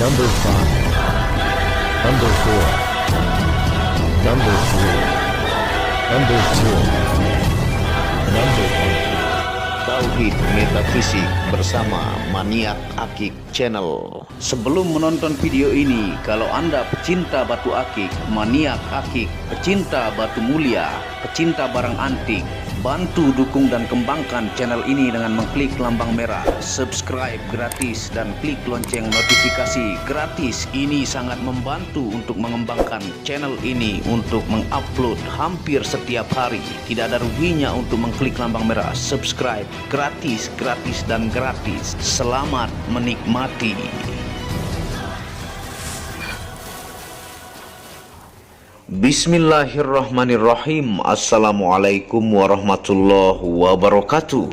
Number 5, Number 4, Number 3, Number 2, Number 1. Tauhid Metafisik bersama Maniak Akik Channel. Sebelum menonton video ini, kalau Anda pecinta batu akik, maniak akik, pecinta batu mulia, pecinta barang antik, bantu dukung dan kembangkan channel ini dengan mengklik lambang merah, subscribe gratis dan klik lonceng notifikasi gratis. Ini sangat membantu untuk mengembangkan channel ini untuk mengupload hampir setiap hari. Tidak ada ruginya untuk mengklik lambang merah, subscribe gratis, gratis dan gratis. Selamat menikmati. Bismillahirrahmanirrahim. Assalamualaikum warahmatullahi wabarakatuh.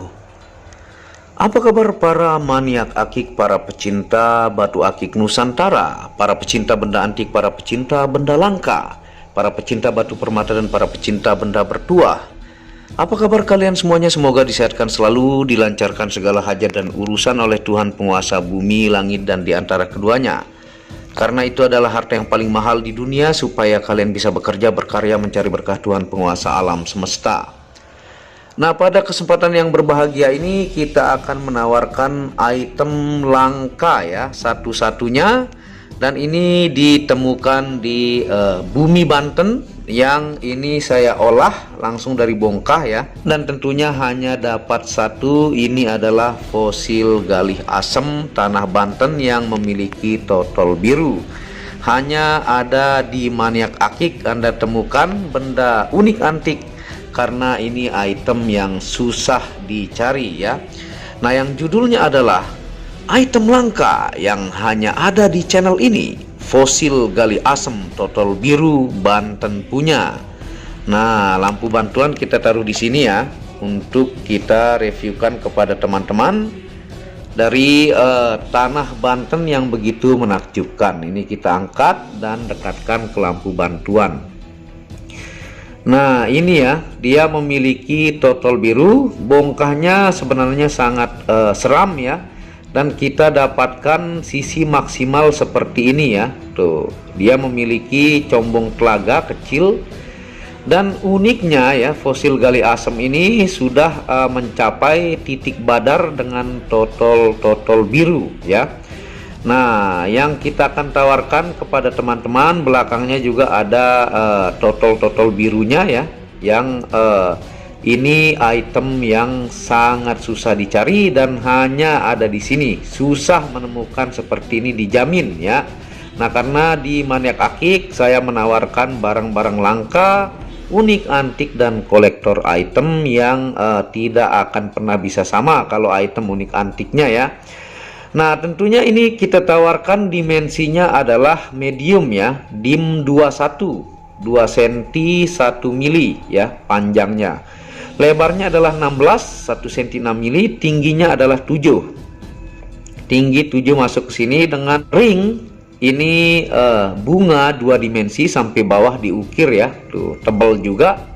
Apa kabar para maniak akik, para pecinta batu akik Nusantara, para pecinta benda antik, para pecinta benda langka, para pecinta batu permata dan para pecinta benda bertuah? Apa kabar kalian semuanya? Semoga disehatkan selalu, dilancarkan segala hajat dan urusan oleh Tuhan penguasa bumi, langit dan di antara keduanya. Karena itu adalah harta yang paling mahal di dunia, supaya kalian bisa bekerja, berkarya, mencari berkah Tuhan penguasa alam semesta. Nah, pada kesempatan yang berbahagia ini kita akan menawarkan item langka ya, satu-satunya. Dan ini ditemukan di Bumi Banten, yang ini saya olah langsung dari bongkah ya. Dan tentunya hanya dapat satu. Ini adalah fosil galih asem tanah Banten yang memiliki totol biru. Hanya ada di Maniak Akik Anda temukan benda unik antik, karena ini item yang susah dicari ya. Nah, yang judulnya adalah item langka yang hanya ada di channel ini, fosil gali asem totol biru Banten punya. Nah, lampu bantuan kita taruh di sini ya, untuk kita reviewkan kepada teman-teman dari tanah Banten yang begitu menakjubkan. Ini kita angkat dan dekatkan ke lampu bantuan. Nah, ini ya, dia memiliki totol biru. Bongkahnya sebenarnya sangat seram ya. Dan kita dapatkan sisi maksimal seperti ini ya. Tuh, dia memiliki combong telaga kecil. Dan uniknya ya, fosil gali asem ini sudah mencapai titik badar dengan totol biru ya. Nah, yang kita akan tawarkan kepada teman-teman, belakangnya juga ada totol birunya ya, yang ini item yang sangat susah dicari dan hanya ada di sini. Susah menemukan seperti ini, dijamin ya. Nah, karena di Maniak Akik saya menawarkan barang-barang langka, unik, antik dan kolektor item yang tidak akan pernah bisa sama kalau item unik antiknya ya. Nah, tentunya ini kita tawarkan dimensinya adalah medium ya, DIM 21, 2 cm 1 mili ya panjangnya. Lebarnya adalah 16, 1 cm 6 mili, tingginya adalah 7. Tinggi 7 masuk ke sini dengan ring. Ini bunga 2 dimensi sampai bawah diukir ya. Tuh, tebal juga.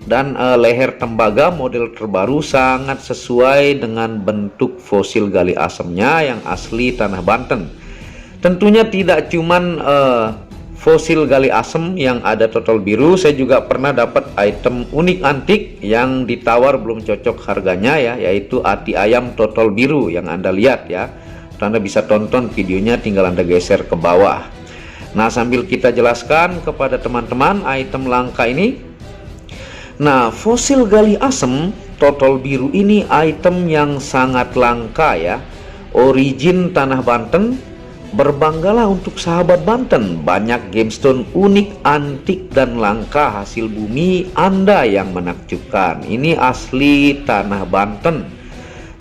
Dan leher tembaga model terbaru, sangat sesuai dengan bentuk fosil gali asemnya yang asli tanah Banten. Tentunya tidak cuman fosil gali asem yang ada totol biru, saya juga pernah dapat item unik antik yang ditawar belum cocok harganya ya, yaitu ati ayam totol biru yang Anda lihat ya. Anda bisa tonton videonya, tinggal Anda geser ke bawah. Nah, sambil kita jelaskan kepada teman-teman item langka ini. Nah, fosil gali asem totol biru ini item yang sangat langka ya, origin tanah Banten. Berbanggalah untuk sahabat Banten, banyak gemstone unik, antik dan langka hasil bumi Anda yang menakjubkan. Ini asli tanah Banten.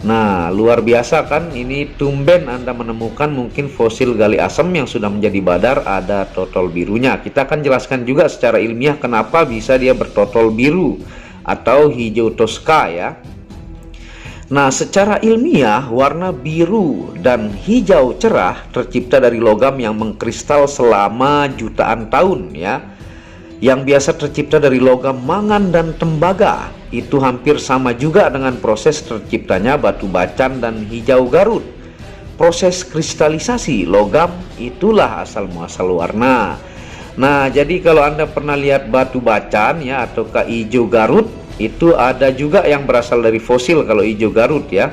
Nah, luar biasa kan, ini tumben Anda menemukan mungkin fosil gali asem yang sudah menjadi badar ada totol birunya. Kita akan jelaskan juga secara ilmiah kenapa bisa dia bertotol biru atau hijau toska ya. Nah, secara ilmiah warna biru dan hijau cerah tercipta dari logam yang mengkristal selama jutaan tahun ya. Yang biasa tercipta dari logam mangan dan tembaga. Itu hampir sama juga dengan proses terciptanya batu bacan dan hijau Garut. proses kristalisasi logam, itulah asal muasal warna. Nah, jadi kalau Anda pernah lihat batu bacan ya, ataukah ijo Garut, itu ada juga yang berasal dari fosil kalau ijo Garut ya.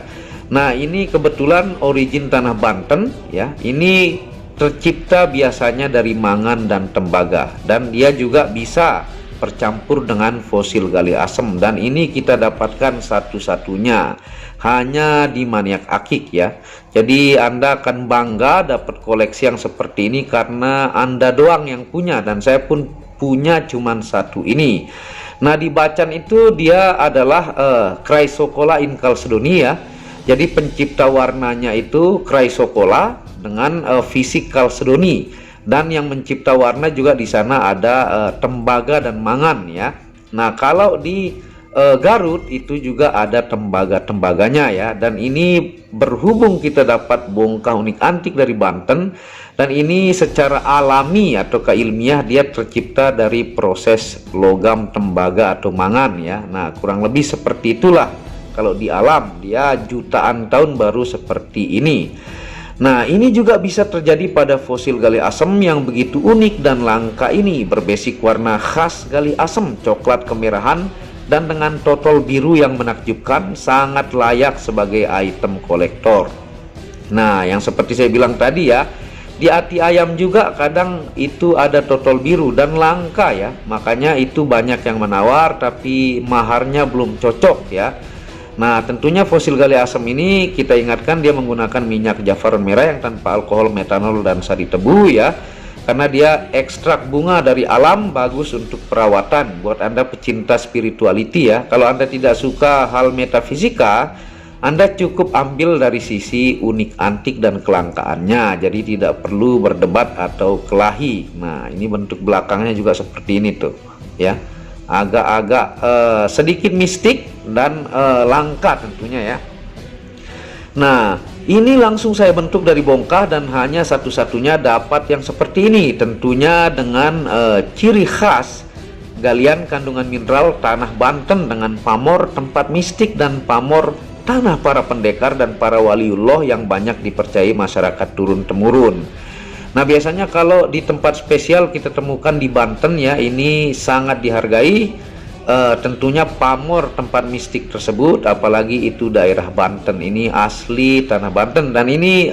Nah, ini kebetulan origin tanah Banten ya. Ini tercipta biasanya dari mangan dan tembaga, dan dia juga bisa bercampur dengan fosil gali asem, dan ini kita dapatkan satu-satunya hanya di Maniak Akik ya. Jadi Anda akan bangga dapat koleksi yang seperti ini karena Anda doang yang punya, dan saya pun punya cuman satu ini. Nah, di Bacan itu dia adalah Chrysocolla incalcedoni ya. Jadi pencipta warnanya itu Chrysocolla dengan fisik Chalcedony, dan yang mencipta warna juga di sana ada tembaga dan mangan ya. Nah, kalau di Garut itu juga ada tembaga-tembaganya ya, dan ini berhubung kita dapat bongkah unik antik dari Banten, dan ini secara alami atau keilmiah dia tercipta dari proses logam tembaga atau mangan ya. Nah, kurang lebih seperti itulah kalau di alam, dia jutaan tahun baru seperti ini. Nah, ini juga bisa terjadi pada fosil gali asem yang begitu unik dan langka ini, berbasik warna khas gali asem, coklat kemerahan, dan dengan totol biru yang menakjubkan, sangat layak sebagai item kolektor. Nah, yang seperti saya bilang tadi ya, di ati ayam juga kadang itu ada totol biru dan langka ya, makanya itu banyak yang menawar tapi maharnya belum cocok ya. Nah, tentunya fosil gali asem ini kita ingatkan dia menggunakan minyak jafaron merah yang tanpa alkohol, metanol, dan sari tebu ya. Karena dia ekstrak bunga dari alam, bagus untuk perawatan. Buat Anda pecinta spirituality ya, kalau Anda tidak suka hal metafisika, Anda cukup ambil dari sisi unik antik dan kelangkaannya. Jadi tidak perlu berdebat atau kelahi. Nah, ini bentuk belakangnya juga seperti ini tuh ya. Agak-agak sedikit mistik dan langka tentunya ya. Nah, ini langsung saya bentuk dari bongkah, dan hanya satu-satunya dapat yang seperti ini, tentunya dengan ciri khas galian kandungan mineral tanah Banten dengan pamor tempat mistik dan pamor tanah para pendekar dan para waliullah yang banyak dipercayai masyarakat turun-temurun. Nah, biasanya kalau di tempat spesial kita temukan di Banten ya, ini sangat dihargai tentunya pamor tempat mistik tersebut, apalagi itu daerah Banten, ini asli tanah Banten, dan ini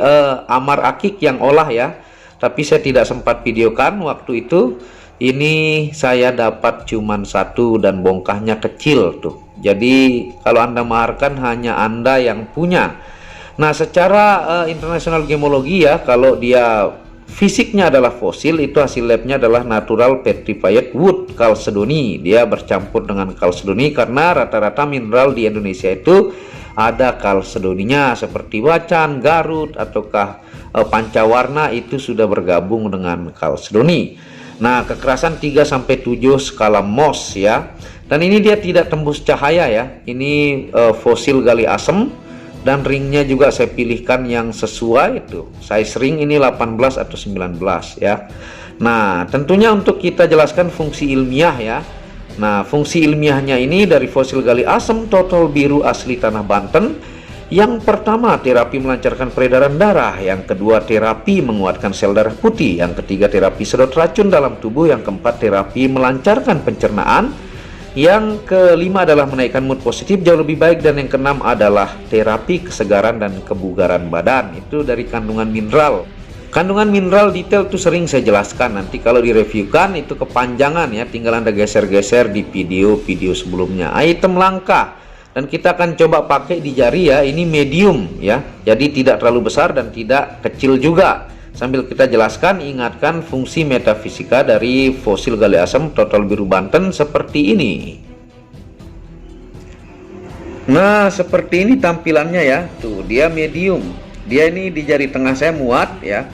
Amar Akik yang olah ya, tapi saya tidak sempat videokan waktu itu. Ini saya dapat cuman satu dan bongkahnya kecil tuh, jadi kalau Anda maharkan hanya Anda yang punya. Nah, secara internasional gemologi ya, kalau dia fisiknya adalah fosil, itu hasil labnya adalah natural petrified wood chalcedony. Dia bercampur dengan chalcedony karena rata-rata mineral di Indonesia itu ada chalcedoninya, seperti Bacan, Garut, ataukah pancawarna itu sudah bergabung dengan chalcedony. Nah, kekerasan 3-7 skala Mohs ya. Dan ini dia tidak tembus cahaya ya. Ini fosil gali asem. Dan ringnya juga saya pilihkan yang sesuai itu. Size ring ini 18 atau 19 ya. Nah, tentunya untuk kita jelaskan fungsi ilmiah ya. Nah, fungsi ilmiahnya ini dari fosil gali asem totol biru asli tanah Banten. Yang pertama, terapi melancarkan peredaran darah. Yang kedua, terapi menguatkan sel darah putih. Yang ketiga, terapi sedot racun dalam tubuh. Yang keempat, terapi melancarkan pencernaan. Yang kelima adalah menaikkan mood positif jauh lebih baik, dan yang keenam adalah terapi kesegaran dan kebugaran badan. Itu dari kandungan mineral. Kandungan mineral detail itu sering saya jelaskan, nanti kalau direviewkan itu kepanjangan ya, tinggal Anda geser-geser di video-video sebelumnya. Item langka, dan kita akan coba pakai di jari ya, ini medium ya, jadi tidak terlalu besar dan tidak kecil juga. Sambil kita jelaskan, ingatkan fungsi metafisika dari fosil gali asem totol biru Banten seperti ini. Nah, seperti ini tampilannya ya. Tuh, dia medium. Dia ini di jari tengah saya muat ya.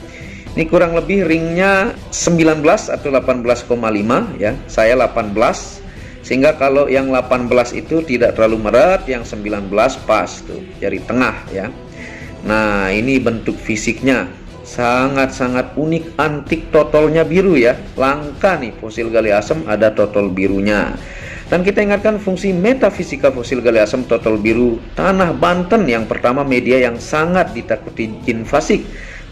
Ini kurang lebih ringnya 19 atau 18,5 ya. Saya 18. Sehingga kalau yang 18 itu tidak terlalu merat, yang 19 pas tuh, jari tengah ya. Nah, ini bentuk fisiknya. Sangat-sangat unik antik, totolnya biru ya. Langka nih fosil gali asem ada totol birunya. Dan kita ingatkan fungsi metafisika fosil gali asam total biru tanah Banten yang pertama media yang sangat ditakuti jin fasik.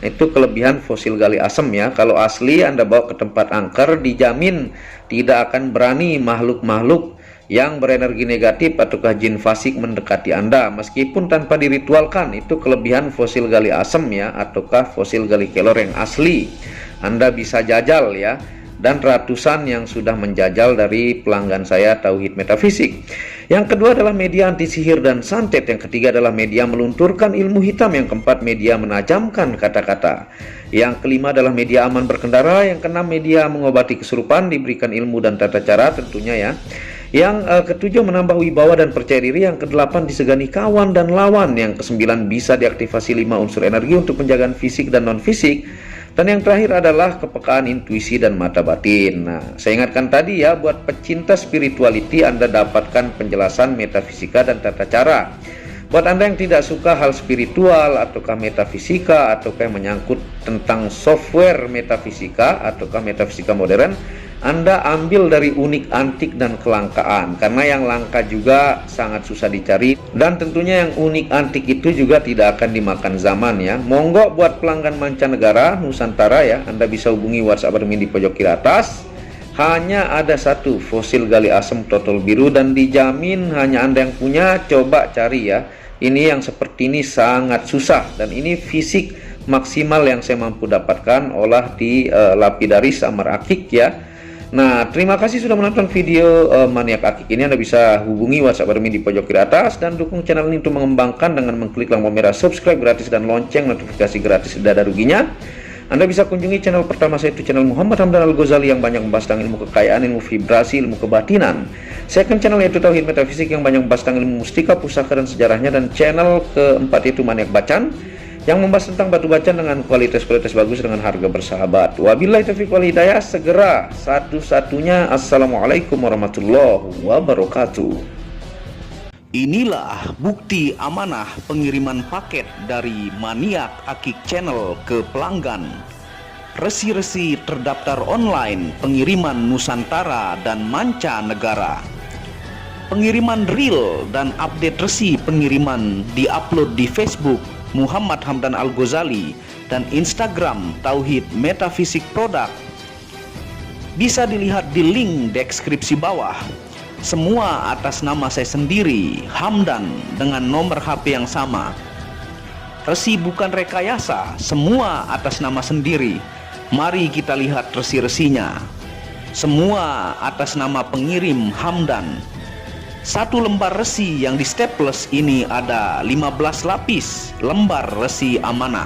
Itu kelebihan fosil gali asam ya. Kalau asli Anda bawa ke tempat angker, dijamin tidak akan berani makhluk-makhluk yang berenergi negatif ataukah jin fasik mendekati Anda meskipun tanpa diritualkan. Itu kelebihan fosil gali asam ya, ataukah fosil gali kelor yang asli. Anda bisa jajal ya, dan ratusan yang sudah menjajal dari pelanggan saya Tauhid Metafisik. Yang kedua adalah media anti sihir dan santet. Yang ketiga adalah media melunturkan ilmu hitam. Yang keempat media menajamkan kata-kata. Yang kelima adalah media aman berkendara. Yang keenam media mengobati kesurupan, diberikan ilmu dan tata cara tentunya ya. Yang ketujuh menambah wibawa dan percaya diri. Yang kedelapan disegani kawan dan lawan. Yang kesembilan bisa diaktifasi 5 unsur energi untuk penjagaan fisik dan non fisik. Dan yang terakhir adalah kepekaan intuisi dan mata batin. Nah, saya ingatkan tadi ya, buat pecinta spirituality Anda dapatkan penjelasan metafisika dan tata cara. Buat Anda yang tidak suka hal spiritual ataukah metafisika ataukah yang menyangkut tentang software metafisika ataukah metafisika modern, Anda ambil dari unik, antik, dan kelangkaan. Karena yang langka juga sangat susah dicari. Dan tentunya yang unik, antik itu juga tidak akan dimakan zaman ya. Monggo buat pelanggan mancanegara, Nusantara ya, Anda bisa hubungi WhatsApp admin di pojok kiri atas. Hanya ada satu fosil gali asam total biru dan dijamin hanya Anda yang punya. Coba cari ya. Ini yang seperti ini sangat susah. Dan ini fisik maksimal yang saya mampu dapatkan olah di Lapidaris Amar Akik ya. Nah, terima kasih sudah menonton video Maniak Akik ini. Anda bisa hubungi WhatsApp admin di pojok kiri atas dan dukung channel ini untuk mengembangkan dengan mengklik lampu merah subscribe gratis dan lonceng notifikasi gratis, tidak ada ruginya. Anda bisa kunjungi channel pertama saya, itu channel Muhammad Hamdan Al-Ghazali yang banyak membahas tentang ilmu kekayaan, ilmu vibrasi, ilmu kebatinan. Second channel yaitu Tauhid Metafisik yang banyak membahas tentang ilmu mustika, pusaka dan sejarahnya. Dan channel keempat itu Maniak Bacan yang membahas tentang batu bacan dengan kualitas-kualitas bagus dengan harga bersahabat. Wabillahi taufiq wal hidayah. Segera satu-satunya. Assalamualaikum warahmatullahi wabarakatuh. Inilah bukti amanah pengiriman paket dari Maniak Akik Channel ke pelanggan. Resi-resi terdaftar online pengiriman Nusantara dan mancanegara. Pengiriman real dan update resi pengiriman diupload di Facebook Muhammad Hamdan Al-Ghazali dan Instagram Tauhid Metafisik Produk. Bisa dilihat di link deskripsi bawah. Semua atas nama saya sendiri, Hamdan, dengan nomor HP yang sama. Resi bukan rekayasa, semua atas nama sendiri. Mari kita lihat resi-resinya. Semua atas nama pengirim Hamdan. Satu lembar resi yang di staples ini ada 15 lapis lembar resi amanah.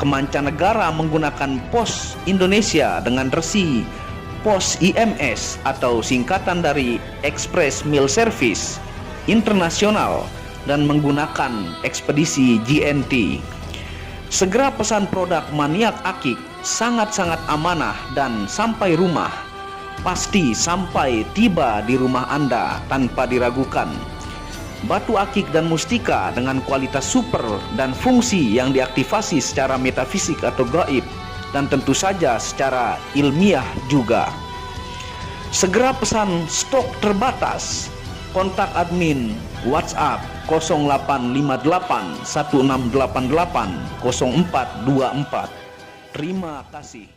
Kemancanegara menggunakan pos Indonesia dengan resi pos IMS atau singkatan dari Express Mail Service Internasional dan menggunakan ekspedisi GNT. Segera pesan produk Maniak Akik, sangat-sangat amanah dan sampai rumah. Pasti sampai tiba di rumah Anda tanpa diragukan. Batu akik dan mustika dengan kualitas super dan fungsi yang diaktifasi secara metafisik atau gaib dan tentu saja secara ilmiah juga. Segera pesan, stok terbatas. Kontak admin WhatsApp 0858 1688 0424. Terima kasih.